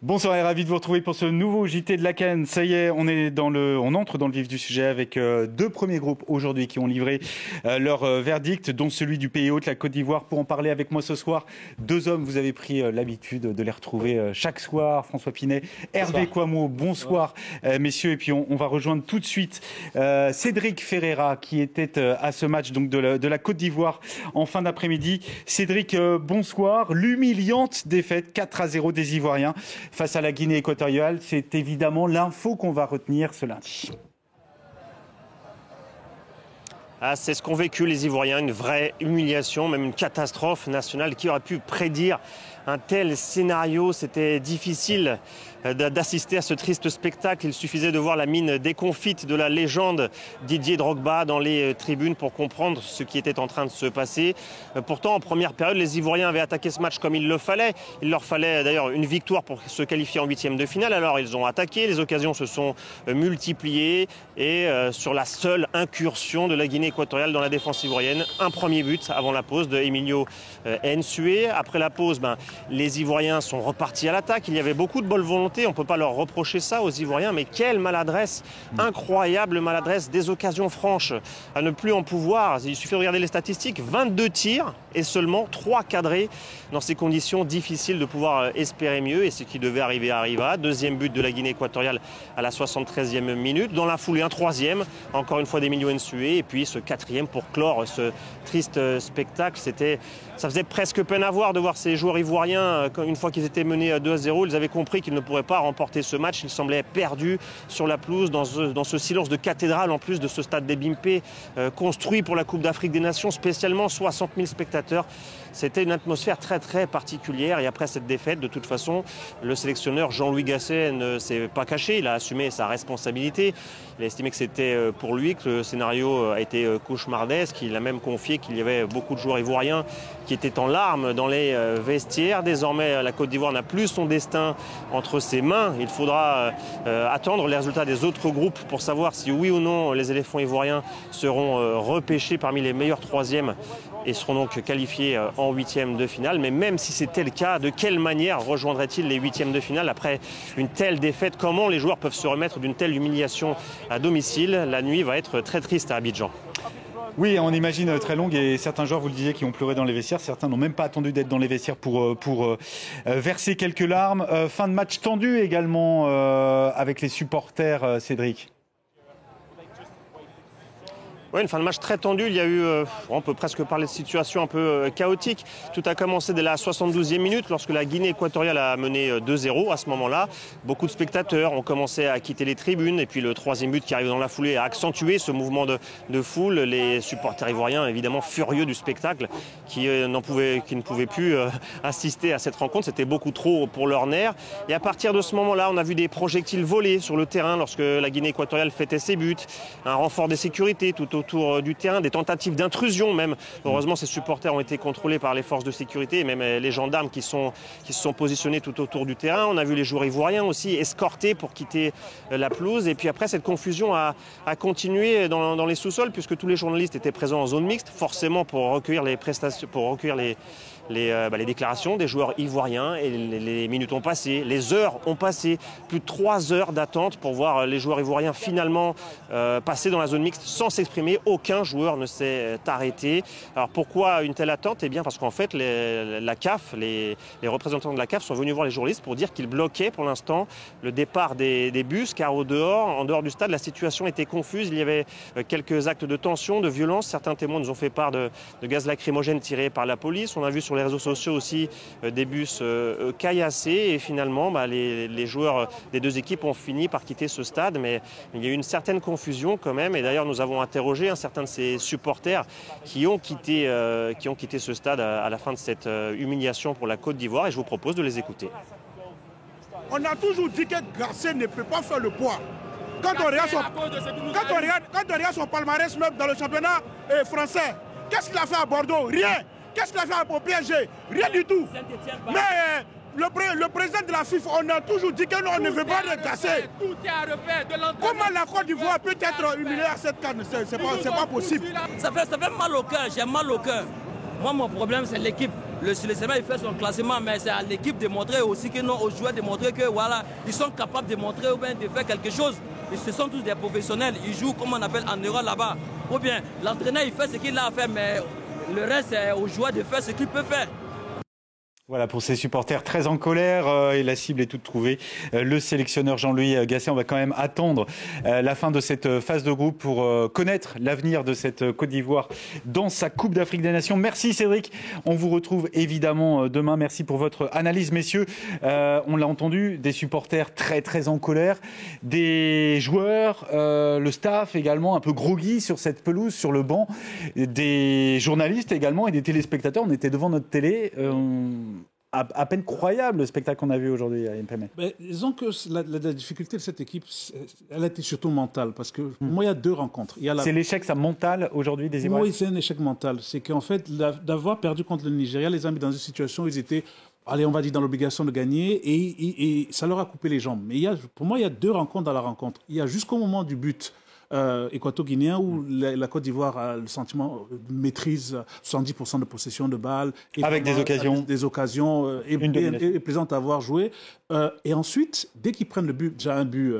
Bonsoir et ravi de vous retrouver pour ce nouveau JT de la CAN. Ça y est, on entre dans le vif du sujet avec deux premiers groupes aujourd'hui qui ont livré leur verdict, dont celui du pays hôte, la Côte d'Ivoire. Pour en parler avec moi ce soir, deux hommes, vous avez pris l'habitude de les retrouver chaque soir. François Pinet, Hervé Kouamouo, bonsoir messieurs. Et puis on va rejoindre tout de suite Cédric Ferreira qui était à ce match donc de la Côte d'Ivoire en fin d'après-midi. Cédric, bonsoir. L'humiliante défaite 4-0 des Ivoiriens face à la Guinée équatoriale, c'est évidemment l'info qu'on va retenir ce lundi. C'est ce qu'ont vécu les Ivoiriens, une vraie humiliation, même une catastrophe nationale. Qui aurait pu prédire un tel scénario? C'était difficile d'assister à ce triste spectacle. Il suffisait de voir la mine déconfite de la légende Didier Drogba dans les tribunes pour comprendre ce qui était en train de se passer. Pourtant, en première période, les Ivoiriens avaient attaqué ce match comme il le fallait. Il leur fallait d'ailleurs une victoire pour se qualifier en huitième de finale. Alors ils ont attaqué, les occasions se sont multipliées et sur la seule incursion de la Guinée équatoriale dans la défense ivoirienne, un premier but avant la pause de Emilio Nsue. Après la pause, les Ivoiriens sont repartis à l'attaque. Il y avait beaucoup de bonne volonté. On ne peut pas leur reprocher ça aux Ivoiriens, mais quelle maladresse, incroyable maladresse, des occasions franches à ne plus en pouvoir. Il suffit de regarder les statistiques, 22 tirs et seulement 3 cadrés. Dans ces conditions difficiles de pouvoir espérer mieux, et ce qui devait arriver arriva. Deuxième but de la Guinée équatoriale à la 73e minute. Dans la foulée, un troisième, encore une fois d'Emilio Nsue, et puis ce quatrième pour clore ce triste spectacle. Ça faisait presque peine à voir de voir ces joueurs ivoiriens, une fois qu'ils étaient menés 2-0, ils avaient compris qu'ils ne pourraient pas remporter ce match. Ils semblaient perdus sur la pelouse, dans ce silence de cathédrale, en plus de ce stade des Bimpé, construit pour la Coupe d'Afrique des Nations, spécialement 60 000 spectateurs. C'était une atmosphère très très particulière, et après cette défaite, de toute façon, le sélectionneur Jean-Louis Gasset ne s'est pas caché, il a assumé sa responsabilité. Il a estimé que c'était pour lui que le scénario a été cauchemardesque. Il a même confié qu'il y avait beaucoup de joueurs ivoiriens qui étaient en larmes dans les vestiaires. Désormais, la Côte d'Ivoire n'a plus son destin entre ses mains. Il faudra attendre les résultats des autres groupes pour savoir si oui ou non les éléphants ivoiriens seront repêchés parmi les meilleurs troisièmes et seront donc qualifiés en huitième de finale. Mais même si c'était le cas, de quelle manière rejoindraient-ils les huitièmes de finale après une telle défaite? Comment les joueurs peuvent se remettre d'une telle humiliation à domicile? La nuit va être très triste à Abidjan. Oui, on imagine très longue, et certains joueurs, vous le disiez, qui ont pleuré dans les vestiaires. Certains n'ont même pas attendu d'être dans les vestiaires pour verser quelques larmes. Fin de match tendu également avec les supporters, Cédric. Oui, une fin de match très tendue. Il y a eu, on peut presque parler de situation un peu chaotique. Tout a commencé dès la 72e minute, lorsque la Guinée équatoriale a mené 2-0. À ce moment-là, beaucoup de spectateurs ont commencé à quitter les tribunes. Et puis le troisième but qui arrive dans la foulée a accentué ce mouvement de foule. Les supporters ivoiriens, évidemment furieux du spectacle, qui ne pouvaient plus assister à cette rencontre. C'était beaucoup trop pour leurs nerfs. Et à partir de ce moment-là, on a vu des projectiles voler sur le terrain lorsque la Guinée équatoriale fêtait ses buts. Un renfort des sécurités tout autour du terrain, des tentatives d'intrusion même. Heureusement, ces supporters ont été contrôlés par les forces de sécurité et même les gendarmes qui se sont positionnés tout autour du terrain. On a vu les joueurs ivoiriens aussi escortés pour quitter la pelouse. Et puis après, cette confusion a continué dans les sous-sols, puisque tous les journalistes étaient présents en zone mixte, forcément pour recueillir les prestations, pour recueillir les déclarations des joueurs ivoiriens. Et les minutes ont passé, les heures ont passé, plus de 3 heures d'attente pour voir les joueurs ivoiriens finalement passer dans la zone mixte sans s'exprimer. Aucun joueur ne s'est arrêté. Alors pourquoi une telle attente? Eh bien parce qu'en fait la CAF, les représentants de la CAF sont venus voir les journalistes pour dire qu'ils bloquaient pour l'instant le départ des bus, car en dehors du stade, la situation était confuse. Il y avait quelques actes de tension, de violence. Certains témoins nous ont fait part de gaz lacrymogène tiré par la police. On a vu sur les réseaux sociaux aussi des bus caillassés, et finalement les joueurs des deux équipes ont fini par quitter ce stade, mais il y a eu une certaine confusion quand même. Et d'ailleurs nous avons interrogé un certain de ces supporters qui ont quitté ce stade à la fin de cette humiliation pour la Côte d'Ivoire, et je vous propose de les écouter. On a toujours dit que Gasset ne peut pas faire le poids. Quand on regarde son palmarès même dans le championnat français, qu'est-ce qu'il a fait à Bordeaux? Rien. Qu'est-ce qu'il a fait au PSG? Rien du tout. Mais le président de la FIFA, on a toujours dit que on ne veut pas le Gasset. Comment la Côte d'Ivoire peut être humiliée à cette canne? C'est pas possible. Ça fait mal au cœur, j'ai mal au cœur. Moi, mon problème, c'est l'équipe. le sélectionneur il fait son classement, mais c'est à l'équipe de montrer aussi que non, aux joueurs de montrer que voilà, ils sont capables de montrer ou bien de faire quelque chose. Ce sont tous des professionnels, ils jouent comme on appelle en Europe là-bas. Ou bien l'entraîneur il fait ce qu'il a à faire, mais le reste c'est aux joueurs de faire ce qu'ils peuvent faire. Voilà pour ces supporters très en colère et la cible est toute trouvée. Le sélectionneur Jean-Louis Gasset, on va quand même attendre la fin de cette phase de groupe pour connaître l'avenir de cette Côte d'Ivoire dans sa Coupe d'Afrique des Nations. Merci Cédric, on vous retrouve évidemment demain. Merci pour votre analyse messieurs. On l'a entendu, des supporters très très en colère, des joueurs, le staff également un peu groggy sur cette pelouse, sur le banc, des journalistes également et des téléspectateurs. On était devant notre télé. À peine croyable le spectacle qu'on a vu aujourd'hui à Mpemé. Disons que la difficulté de cette équipe, elle a été surtout mentale. Parce que pour moi, il y a deux rencontres. C'est l'échec mental aujourd'hui des Ivoiriens. Oui, c'est un échec mental. C'est qu'en fait, d'avoir perdu contre le Nigeria, les a mis dans une situation où ils étaient, allez, on va dire, dans l'obligation de gagner. Et ça leur a coupé les jambes. Mais pour moi, il y a deux rencontres dans la rencontre. Il y a jusqu'au moment du but équato-guinéen où la Côte d'Ivoire a le sentiment de maîtrise, 70% de possession de balles. Avec des occasions. Des occasions et plaisantes à avoir joué. Et ensuite, dès qu'ils prennent le but, déjà un but,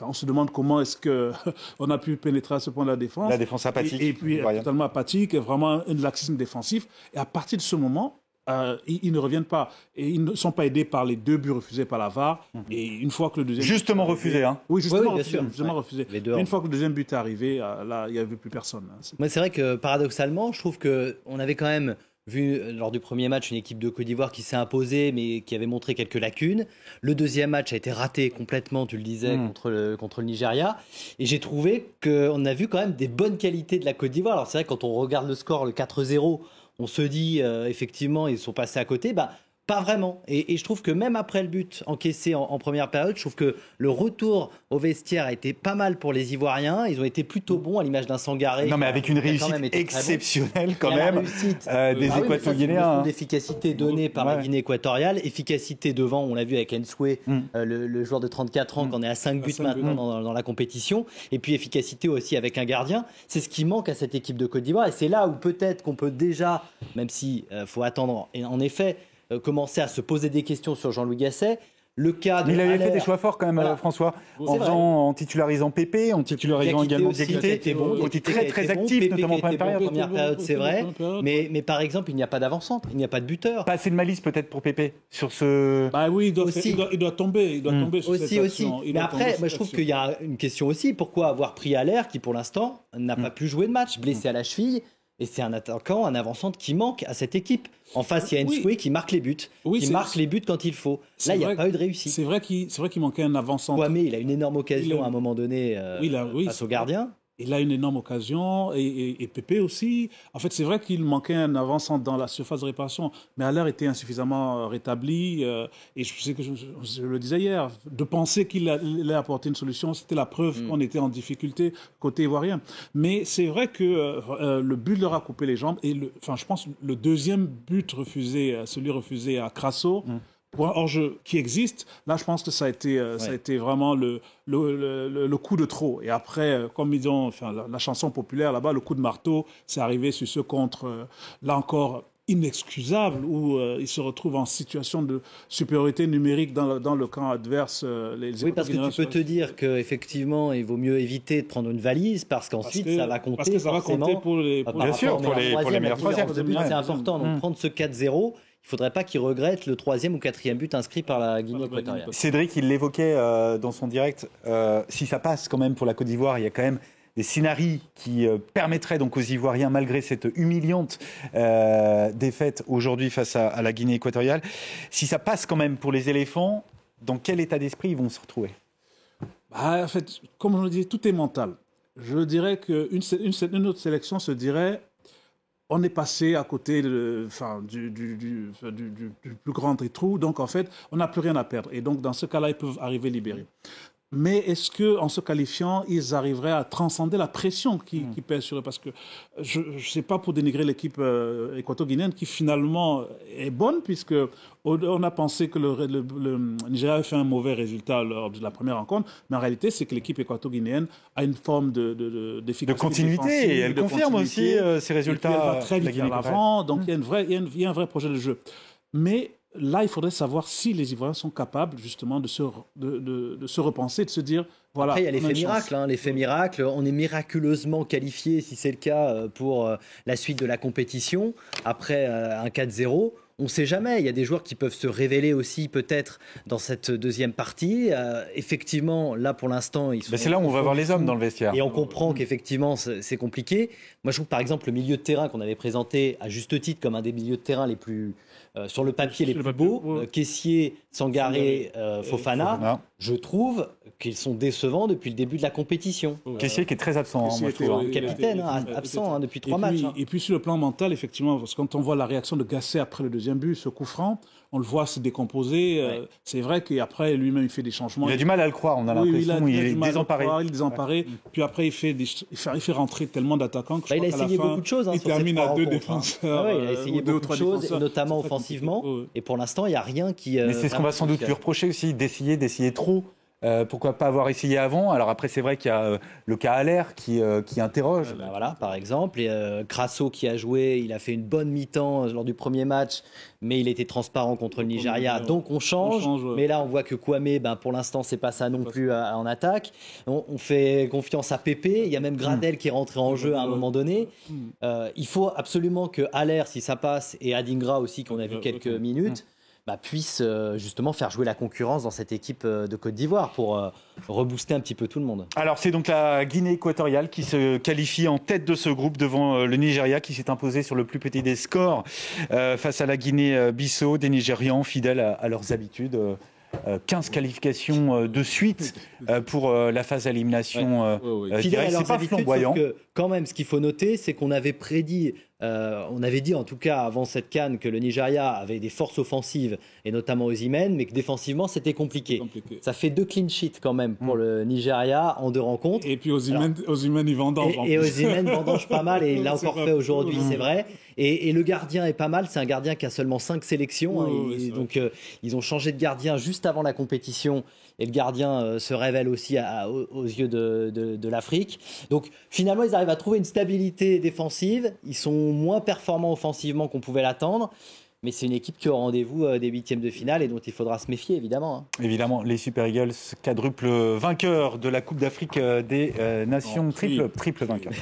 on se demande comment est-ce qu'on a pu pénétrer à ce point de la défense. La défense apathique. Et puis totalement apathique, vraiment un laxisme défensif. Et à partir de ce moment, ils ne reviennent pas. Et ils ne sont pas aidés par les 2 buts refusés par la VAR. Et une fois que le deuxième... Justement refusé, hein. Oui, justement oui, refusé. Justement refusé. Mais une fois que le deuxième but est arrivé, là, il n'y avait plus personne. Moi, c'est vrai que, paradoxalement, je trouve qu'on avait quand même vu, lors du premier match, une équipe de Côte d'Ivoire qui s'est imposée, mais qui avait montré quelques lacunes. Le deuxième match a été raté complètement, tu le disais, contre le Nigeria. Et j'ai trouvé qu'on a vu quand même des bonnes qualités de la Côte d'Ivoire. Alors, c'est vrai, quand on regarde le score, le 4-0, on se dit, effectivement, ils sont passés à côté. Pas vraiment. Et je trouve que même après le but encaissé en première période, je trouve que le retour au vestiaire a été pas mal pour les Ivoiriens. Ils ont été plutôt bons à l'image d'un Sangaré. Non, mais avec une réussite exceptionnelle quand même des Équato-Guinéens. D'efficacité donnée par la Guinée équatoriale. Efficacité devant, on l'a vu avec Nsoué, le joueur de 34 ans, qu'on est à 5 buts maintenant dans la compétition. Et puis efficacité aussi avec un gardien. C'est ce qui manque à cette équipe de Côte d'Ivoire. Et c'est là où peut-être qu'on peut déjà, même si faut attendre, en effet, commencer à se poser des questions sur Jean-Louis Gasset. Le cas de il avait fait des choix forts quand même, François, en titularisant Pépé, en titularisant également Diakité, qui était très actif, notamment en première période. C'est vrai, mais par exemple, il n'y a pas d'avancante, il n'y a pas de buteur. Pas assez de malice peut-être pour Pépé sur ce... Oui, il doit tomber, sur cette action. Mais après, je trouve qu'il y a une question aussi, pourquoi avoir pris Haller, qui pour l'instant n'a pas pu jouer de match, blessé à la cheville. Et c'est un attaquant, un avançante qui manque à cette équipe. En face, il y a Nsoué qui marque les buts, qui marque les buts quand il faut. Là, il n'y a pas eu de réussite. C'est vrai qu'il manquait un avançant. Kouamé, il a une énorme occasion à un moment donné face au gardien. Il a une énorme occasion, et Pépé aussi. En fait, c'est vrai qu'il manquait un avançant dans la surface de réparation, mais Haller était insuffisamment rétabli. Et je sais que je le disais hier, de penser qu'il allait apporter une solution, c'était la preuve qu'on était en difficulté côté ivoirien. Mais c'est vrai que le but leur a coupé les jambes. Et je pense le deuxième but refusé, celui refusé à Crasso, pour un hors-jeu qui existe, là je pense que ça a été vraiment le coup de trop. Et après, comme ils ont, la chanson populaire là-bas, le coup de marteau, c'est arrivé sur ce contre, là encore inexcusable, où ils se retrouvent en situation de supériorité numérique dans le camp adverse. Oui, parce que tu peux te dire qu'effectivement, il vaut mieux éviter de prendre une valise, parce qu'ensuite, ça va compter. Parce que ça va compter pour les meilleurs troisièmes. C'est important, donc prendre ce 4-0, il ne faudrait pas qu'il regrette le 3e ou 4e but inscrit par la Guinée équatoriale. Cédric, il l'évoquait dans son direct. Si ça passe quand même pour la Côte d'Ivoire, il y a quand même des scénarios qui permettraient donc aux Ivoiriens, malgré cette humiliante défaite aujourd'hui face à la Guinée équatoriale, si ça passe quand même pour les éléphants, dans quel état d'esprit ils vont se retrouver ? En fait, comme je le disais, tout est mental. Je dirais qu'une autre sélection se dirait... On est passé à côté du plus grand des trous, donc en fait, on n'a plus rien à perdre. Et donc, dans ce cas-là, ils peuvent arriver libérés. Mais est-ce qu'en se qualifiant, ils arriveraient à transcender la pression qui pèse sur eux? Parce que je ne sais pas pour dénigrer l'équipe équato-guinéenne qui finalement est bonne, puisque on a pensé que le Nigeria avait fait un mauvais résultat lors de la première rencontre, mais en réalité, c'est que l'équipe équato-guinéenne a une forme d'efficacité, de continuité, et elle confirme aussi ces résultats. Elle va très vite vers l'avant, donc il y a un vrai projet de jeu. Mais là, il faudrait savoir si les Ivoiriens sont capables justement de se repenser, de se dire voilà. Après, il y a l'effet miracle. L'effet miracle, on est miraculeusement qualifié, si c'est le cas, pour la suite de la compétition. Après un 4-0, on ne sait jamais. Il y a des joueurs qui peuvent se révéler aussi peut-être dans cette deuxième partie. Effectivement, là pour l'instant, ils sont. C'est là où on va voir les hommes dans le vestiaire. Et on comprend qu'effectivement, c'est compliqué. Moi, je trouve par exemple le milieu de terrain qu'on avait présenté à juste titre comme un des milieux de terrain les plus sur le papier les plus beaux, Kessié, Sangaré, Fofana, je trouve qu'ils sont décevants depuis le début de la compétition. Kessié qui est très absent, moi, je trouve. Capitaine, absent depuis 3 matchs. Et puis sur le plan mental, effectivement, parce que quand on voit la réaction de Gasset après le deuxième but, ce coup franc, on le voit se décomposer. C'est vrai qu'après, lui-même, il fait des changements. Il a du mal à le croire, on a l'impression. Il est désemparé. Il est désemparé. Puis après, il fait rentrer tellement d'attaquants que je crois qu'à la fin, il a essayé beaucoup de choses. Il termine à 2 défenseurs. Il a essayé beaucoup de choses, et notamment offensivement. Et pour l'instant, il n'y a rien qui... Mais c'est ce qu'on va sans doute lui reprocher aussi, d'essayer trop. Pourquoi pas avoir essayé avant? Alors après, c'est vrai qu'il y a le cas Allaire qui interroge. Voilà, par exemple. Et Crasso qui a joué, il a fait une bonne mi-temps lors du premier match, mais il était transparent contre le Nigeria. Donc on change. Mais là, on voit que Kwame, pour l'instant, c'est pas ça non plus en attaque. On fait confiance à Pépé. Il y a même Gradel qui est rentré en jeu à un moment donné. Il faut absolument que Allaire, si ça passe, et Adingra aussi, qu'on a vu quelques minutes, puisse justement faire jouer la concurrence dans cette équipe de Côte d'Ivoire pour rebooster un petit peu tout le monde. Alors c'est donc la Guinée équatoriale qui se qualifie en tête de ce groupe devant le Nigeria qui s'est imposé sur le plus petit des scores face à la Guinée-Bissau, des Nigérians fidèles à leurs habitudes. 15 qualifications de suite pour la phase d'élimination. Fidèles à leurs habitudes, flamboyant. Sauf que quand même, ce qu'il faut noter, c'est qu'on avait prédit, on avait dit en tout cas avant cette CAN que le Nigeria avait des forces offensives et notamment Osimhen, mais que défensivement c'était compliqué. Ça fait 2 clean sheets quand même pour le Nigeria en 2 rencontres. Et puis Osimhen il vendange. Et Osimhen vendange pas mal et il l'a encore fait aujourd'hui, c'est vrai. Et le gardien est pas mal, c'est un gardien qui a seulement 5 sélections. Donc ils ont changé de gardien juste avant la compétition. Et le gardien se révèle aussi aux yeux de l'Afrique. Donc finalement, ils arrivent à trouver une stabilité défensive. Ils sont moins performants offensivement qu'on pouvait l'attendre. Mais c'est une équipe qui est au rendez-vous des 8e de finale et dont il faudra se méfier, évidemment. Évidemment, les Super Eagles, quadruple vainqueurs de la Coupe d'Afrique des Nations, triple vainqueur.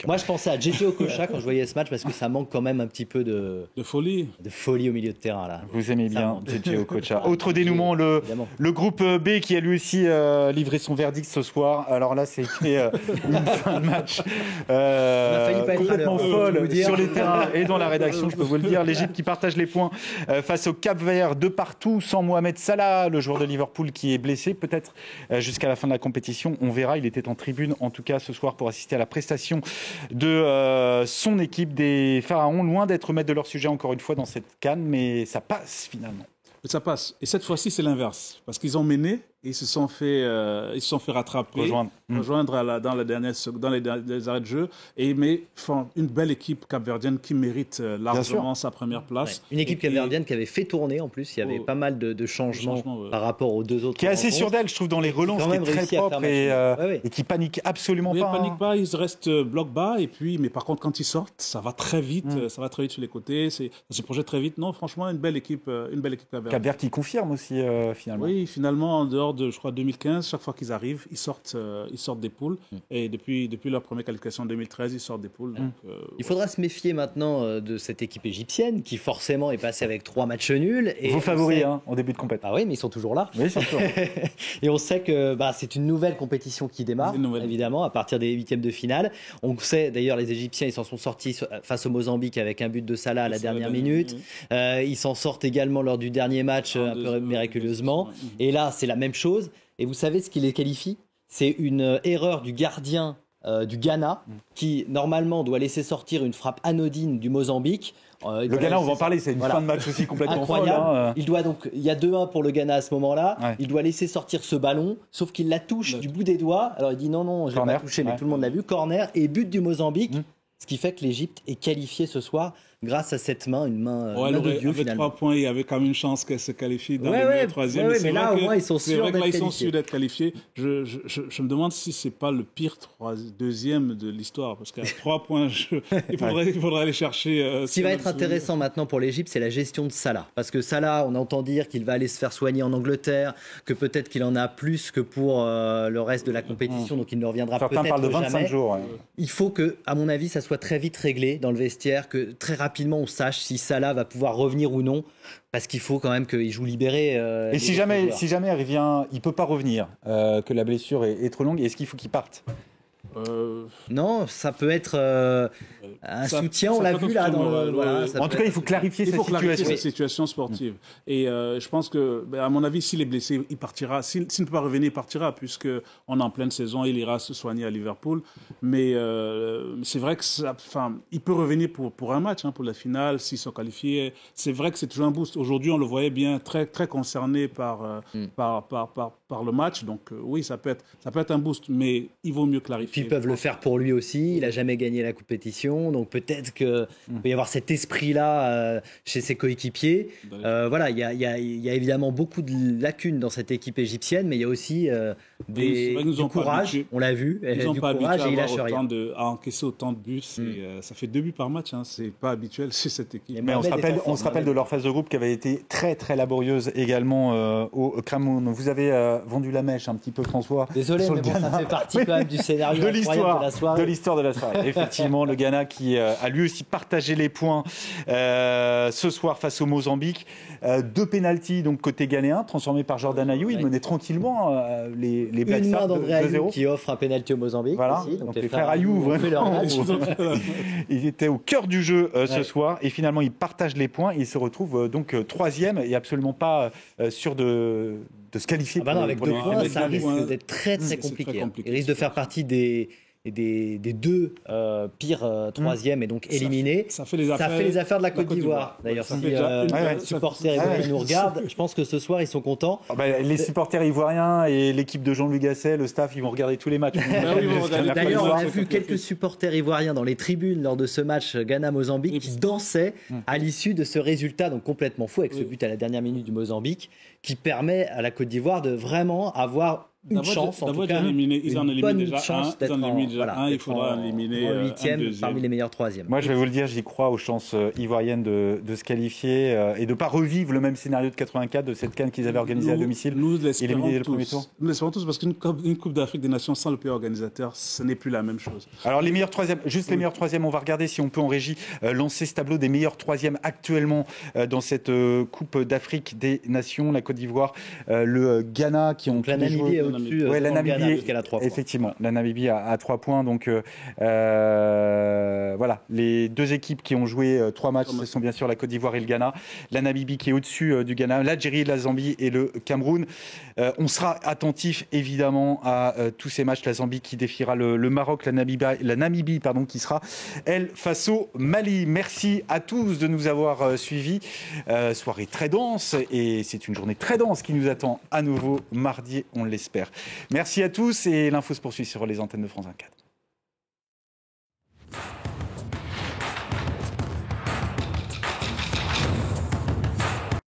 Moi, je pensais à JJ Okocha quand je voyais ce match parce que ça manque quand même un petit peu de folie au milieu de terrain. Là. Vous aimez bien JJ Okocha. Autre dénouement, le groupe B qui a lui aussi livré son verdict ce soir. Alors là, c'était une fin de match complètement folle sur les terrains et dans la rédaction, je peux vous le dire. L'Égypte qui partage les points face au Cap-Vert de partout, sans Mohamed Salah, le joueur de Liverpool qui est blessé, peut-être jusqu'à la fin de la compétition. On verra, il était en tribune en tout cas ce soir pour assister à la prestation de son équipe des Pharaons, loin d'être maître de leur sujet encore une fois dans cette CAN, mais ça passe finalement. Ça passe. Et cette fois-ci, c'est l'inverse. Parce qu'ils ont mené et ils se sont fait rattraper, rejoindre dans les derniers arrêts de jeu. Mais font une belle équipe capverdienne qui mérite largement sa première place. Une équipe capverdienne qui avait fait tourner en plus. Il y avait pas mal de changements par rapport aux 2 autres. Qui est assez sûre d'elle, je trouve, dans les relances, qui est très propre et qui panique absolument pas. Ils ne paniquent pas, ils restent bloc bas. Mais par contre, quand ils sortent, ça va très vite. Ça va très vite sur les côtés. Ça se projette très vite. Non, franchement, une belle équipe capverdienne. Cap-Vert qui confirme aussi finalement. Oui, finalement, en dehors de, je crois, 2015, chaque fois qu'ils arrivent, ils sortent des poules. Et depuis leur première qualification en 2013, ils sortent des poules. Donc, il faudra se méfier maintenant de cette équipe égyptienne qui forcément est passée avec 3 matchs nuls. Vos favoris en début de compétition. Ah oui, mais ils sont toujours là. Oui, ils sont toujours là. Et on sait que c'est une nouvelle compétition qui démarre, évidemment, à partir des 8e de finale. On sait d'ailleurs, les Égyptiens, ils s'en sont sortis face au Mozambique avec un but de Salah à la dernière minute. Ils s'en sortent également lors du dernier match un peu miraculeusement. Et là, c'est la même chose. Et vous savez ce qui les qualifie ? C'est une erreur du gardien du Ghana, qui normalement doit laisser sortir une frappe anodine du Mozambique. Le Ghana, on va en parler, c'est une fin de match aussi complètement incroyable. Folle. Il y a 2-1 pour le Ghana à ce moment-là. Ouais. Il doit laisser sortir ce ballon, sauf qu'il la touche du bout des doigts. Alors il dit non, je ne l'ai pas touché, mais tout le monde l'a vu. Corner et but du Mozambique. Ce qui fait que l'Égypte est qualifiée ce soir grâce à cette main, une main de Dieu avec finalement. 3 points, il y avait quand même une chance qu'elle se qualifie dans le troisième. Mais là, au moins, ils sont sûrs d'être qualifiés. Je me demande si c'est pas le pire deuxième de l'histoire, parce qu'à 3 points, il faudrait aller chercher. Ce qui va être intéressant maintenant pour l'Égypte, c'est la gestion de Salah. Parce que Salah, on entend dire qu'il va aller se faire soigner en Angleterre, que peut-être qu'il en a plus que pour le reste de la compétition, donc il ne reviendra peut-être jamais. Certains parlent de 25 jours. Il faut que, à mon avis, ça soit très vite réglé dans le vestiaire, que très rapidement on sache si Salah va pouvoir revenir ou non, parce qu'il faut quand même qu'il joue libéré. Et si jamais il revient, il peut pas revenir, que la blessure est trop longue, est-ce qu'il faut qu'il parte ? Non, ça peut être un soutien, on l'a vu là. En tout cas, il faut clarifier cette situation sportive. Et je pense que, à mon avis, s'il est blessé, il partira. S'il ne peut pas revenir, il partira, puisqu'on est en pleine saison, il ira se soigner à Liverpool. Mais c'est vrai que il peut revenir pour un match, pour la finale, s'ils sont qualifiés. C'est vrai que c'est toujours un boost. Aujourd'hui, on le voyait bien, très, très concerné par le match. Donc oui, ça peut être un boost, mais il vaut mieux clarifier. Ils peuvent le faire pour lui aussi. Il n'a jamais gagné la compétition, donc peut-être qu'il peut y avoir cet esprit-là chez ses coéquipiers. Voilà, il y a évidemment beaucoup de lacunes dans cette équipe égyptienne, mais il y a aussi du courage. On l'a vu, du courage et il lâche rien. À encaisser autant de buts, ça fait 2 buts par match. C'est pas habituel chez cette équipe. Mais on se rappelle de leur phase de groupe qui avait été très très laborieuse également au Cameroun. Vous avez vendu la mèche un petit peu, François. Désolé, mais ça fait partie quand même du scénario de l'histoire de la soirée. Effectivement, le Ghana qui a lui aussi partagé les points ce soir face au Mozambique. 2 pénaltys donc côté ghanéen transformés par Jordan Ayew. Il menait tranquillement les Black Stars 2-0. Qui offre un pénalty au Mozambique. Voilà. Aussi, donc les frères Ayew, vraiment, ils étaient au cœur du jeu ce soir et finalement ils partagent les points et ils se retrouvent donc 3e et absolument pas sûr de se qualifier. Avec 2 points, ça risque d'être très très compliqué. Il risque de faire partie des 2 pires 3e et donc éliminés. Ça fait les affaires de la Côte d'Ivoire. D'ailleurs, si les supporters ivoiriens nous regardent, je pense que ce soir, ils sont contents. Les supporters ivoiriens et l'équipe de Jean-Louis Gasset, le staff, ils vont regarder tous les matchs. D'ailleurs, on a vu quelques supporters ivoiriens dans les tribunes lors de ce match Ghana-Mozambique qui dansaient à l'issue de ce résultat donc complètement fou avec ce but à la dernière minute du Mozambique qui permet à la Côte d'Ivoire de vraiment avoir une chance, en tout cas, ils en éliminent déjà chance d'être il faudra en éliminer en 8e parmi les meilleurs 3e. Moi, je vais vous le dire, j'y crois aux chances ivoiriennes de se qualifier et de ne pas revivre le même scénario de 84, de cette CAN qu'ils avaient organisée à domicile. Nous l'espérons tous, parce qu'une Coupe d'Afrique des Nations sans le pays organisateur, ce n'est plus la même chose. Alors, les meilleurs 3e, les meilleurs 3e, on va regarder si on peut en régie lancer ce tableau des meilleurs 3e actuellement dans cette Coupe d'Afrique des Nations. La Côte d'Ivoire, le Ghana qui ont la Namibie au-dessus. La Namibie, qu'elle a 3 points. Effectivement, la Namibie a 3 points. Donc voilà, les 2 équipes qui ont joué 3 matchs, ce sont bien sûr la Côte d'Ivoire et le Ghana. La Namibie qui est au-dessus du Ghana, l'Algérie, la Zambie et le Cameroun. On sera attentif évidemment à tous ces matchs. La Zambie qui défiera le Maroc, la Namibie qui sera elle face au Mali. Merci à tous de nous avoir suivis. Soirée très dense et c'est une journée très dense qui nous attend à nouveau mardi, on l'espère. Merci à tous et l'info se poursuit sur les antennes de France 24.